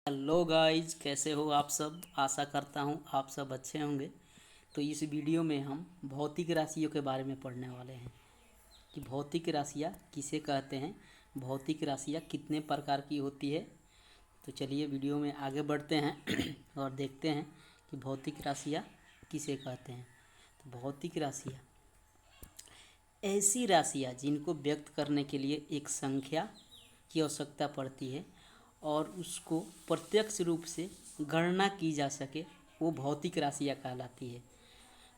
Hello guys, कैसे हो आप सब। आशा करता हूँ आप सब अच्छे होंगे। तो इस वीडियो में हम भौतिक राशियों के बारे में पढ़ने वाले हैं कि भौतिक राशियाँ किसे कहते हैं, भौतिक राशियाँ कितने प्रकार की होती है। तो चलिए वीडियो में आगे बढ़ते हैं और देखते हैं कि भौतिक राशियाँ किसे कहते हैं। तो भौतिक राशियाँ ऐसी राशियाँ जिनको व्यक्त करने के लिए एक संख्या की आवश्यकता पड़ती है और उसको प्रत्यक्ष रूप से गणना की जा सके, वो भौतिक राशियाँ कहलाती है।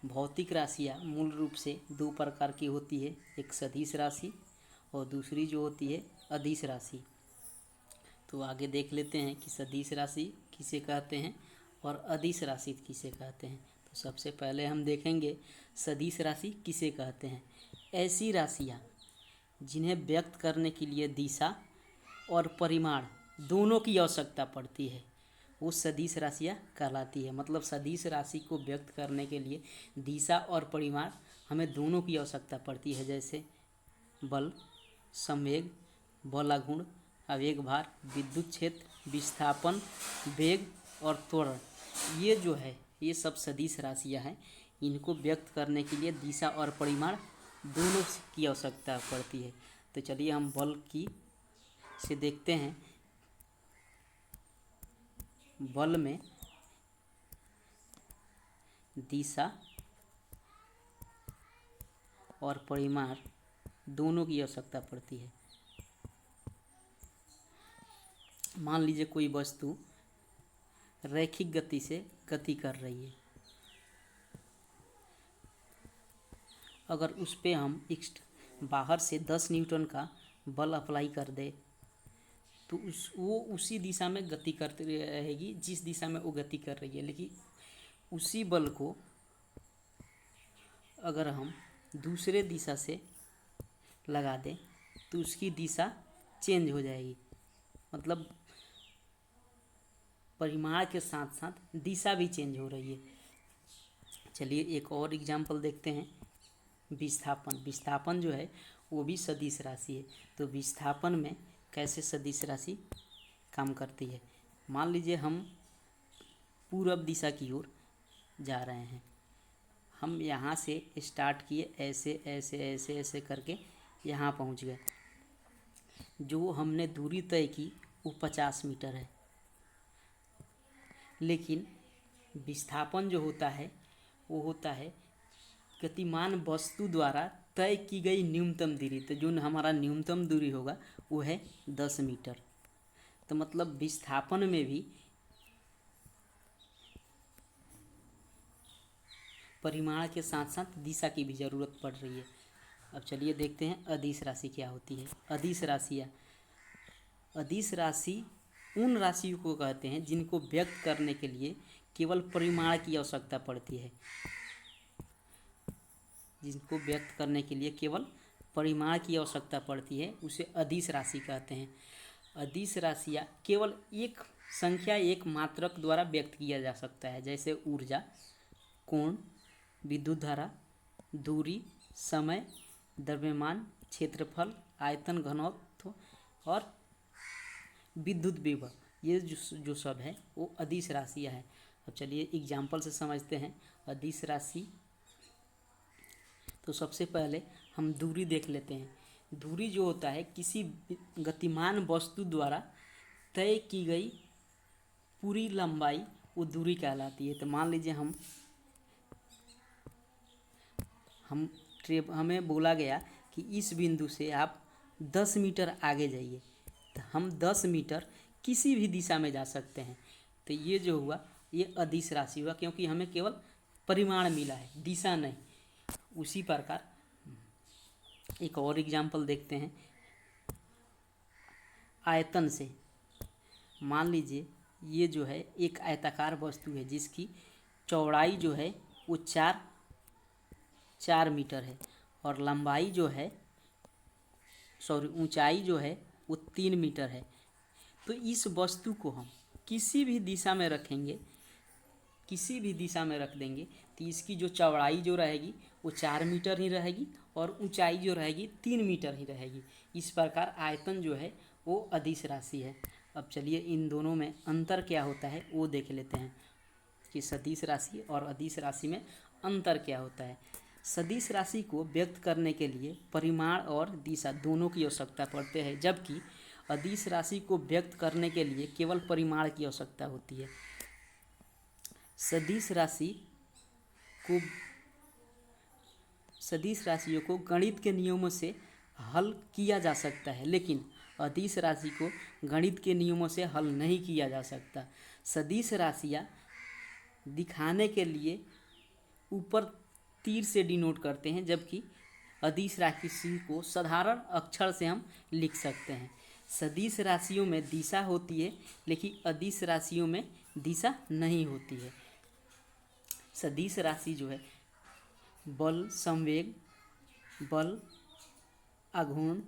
भौतिक राशियाँ मूल रूप से दो प्रकार की होती है, एक सदिश राशि और दूसरी जो होती है अदिश राशि। तो आगे देख लेते हैं कि सदिश राशि किसे कहते हैं और अदिश राशि किसे कहते हैं। तो सबसे पहले हम देखेंगे सदिश राशि किसे कहते हैं। ऐसी राशियाँ जिन्हें व्यक्त करने के लिए दिशा और परिमाण दोनों की आवश्यकता पड़ती है, वो सदिश राशियाँ कहलाती है। मतलब सदिश राशि को व्यक्त करने के लिए दिशा और परिमाण हमें दोनों की आवश्यकता पड़ती है, जैसे बल, संवेग, बलागुण, आवेग भार, विद्युत क्षेत्र, विस्थापन, वेग और त्वरण। ये जो है ये सब सदिश राशियाँ हैं। इनको व्यक्त करने के लिए दिशा और परिमाण दोनों की आवश्यकता पड़ती है। तो चलिए हम बल की से देखते हैं। बल में दिशा और परिमाण दोनों की आवश्यकता पड़ती है। मान लीजिए कोई वस्तु रैखिक गति से गति कर रही है, अगर उस पर हम बाहर से 10 न्यूटन का बल अप्लाई कर दे तो वो उसी दिशा में गति करती रहेगी जिस दिशा में वो गति कर रही है। लेकिन उसी बल को अगर हम दूसरे दिशा से लगा दें तो उसकी दिशा चेंज हो जाएगी। मतलब परिमाण के साथ साथ दिशा भी चेंज हो रही है। चलिए एक और एग्जांपल देखते हैं। विस्थापन जो है वो भी सदिश राशि है। तो विस्थापन में कैसे सदिश राशि काम करती है। मान लीजिए हम पूरब दिशा की ओर जा रहे हैं। हम यहाँ से स्टार्ट किए, ऐसे ऐसे ऐसे ऐसे करके यहाँ पहुँच गए। जो हमने दूरी तय की वो 50 मीटर है, लेकिन विस्थापन जो होता है वो होता है गतिमान वस्तु द्वारा तय की गई न्यूनतम दूरी। तो जो हमारा न्यूनतम दूरी होगा वो है 10 मीटर। तो मतलब विस्थापन में भी परिमाण के साथ साथ दिशा की भी ज़रूरत पड़ रही है। अब चलिए देखते हैं अदिश राशि क्या होती है। अदिश राशि उन राशियों को कहते हैं जिनको व्यक्त करने के लिए केवल परिमाण की आवश्यकता पड़ती है। जिनको व्यक्त करने के लिए केवल परिमाण की आवश्यकता पड़ती है उसे अदिश राशि कहते हैं। अदिश राशियाँ केवल एक संख्या, एक मात्रक द्वारा व्यक्त किया जा सकता है, जैसे ऊर्जा, कोण, विद्युत धारा, दूरी, समय, द्रव्यमान, क्षेत्रफल, आयतन, घनत्व और विद्युत विभव। ये जो सब है वो अदिश राशियाँ हैं। अब चलिए एग्जाम्पल से समझते हैं अदिश राशि। तो सबसे पहले हम दूरी देख लेते हैं। दूरी जो होता है किसी गतिमान वस्तु द्वारा तय की गई पूरी लंबाई, वो दूरी कहलाती है। तो मान लीजिए हमें बोला गया कि इस बिंदु से आप 10 मीटर आगे जाइए, तो हम 10 मीटर किसी भी दिशा में जा सकते हैं। तो ये जो हुआ ये अदिश राशि हुआ, क्योंकि हमें केवल परिमाण मिला है, दिशा नहीं। उसी प्रकार एक और एग्जाम्पल देखते हैं आयतन से। मान लीजिए ये जो है एक आयताकार वस्तु है जिसकी चौड़ाई जो है वो 4 मीटर है और लंबाई जो है ऊंचाई जो है वो 3 मीटर है। तो इस वस्तु को हम किसी भी दिशा में रखेंगे, किसी भी दिशा में रख देंगे तो इसकी जो चौड़ाई जो रहेगी वो 4 मीटर ही रहेगी और ऊंचाई जो रहेगी 3 मीटर ही रहेगी। इस प्रकार आयतन जो है वो अदिश राशि है। अब चलिए इन दोनों में अंतर क्या होता है वो देख लेते हैं कि सदिश राशि और अदिश राशि में अंतर क्या होता है। सदिश राशि को व्यक्त करने के लिए परिमाण और दिशा दोनों की आवश्यकता पड़ती है, जबकि अदिश राशि को व्यक्त करने के लिए केवल परिमाण की आवश्यकता होती है। सदिश राशियों को गणित के नियमों से हल किया जा सकता है, लेकिन अदिश राशि को गणित के नियमों से हल नहीं किया जा सकता। सदिश राशियाँ दिखाने के लिए ऊपर तीर से डिनोट करते हैं, जबकि अदिश राशि को साधारण अक्षर से हम लिख सकते हैं। सदिश राशियों में दिशा होती है, लेकिन अदिश राशियों में दिशा नहीं होती है। सदिश राशि जो है बल, संवेग, बल, आघूर्ण,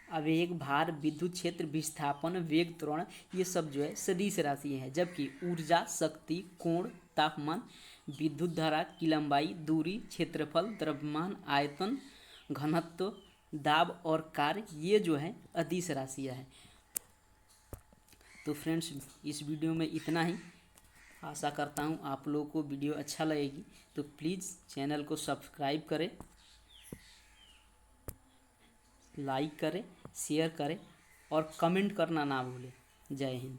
आवेग, भार, विद्युत क्षेत्र, विस्थापन, वेग, त्वरण, ये सब जो है सदिश राशि हैं। जबकि ऊर्जा, शक्ति, कोण, तापमान, विद्युत धारा की लंबाई, दूरी, क्षेत्रफल, द्रव्यमान, आयतन, घनत्व, दाब और कार्य, ये जो है अदिश राशियाँ हैं। तो फ्रेंड्स, इस वीडियो में इतना ही। आशा करता हूँ आप लोगों को वीडियो अच्छा लगेगी, तो प्लीज़ चैनल को सब्सक्राइब करें, लाइक करें, शेयर करें और कमेंट करना ना भूलें। जय हिंद।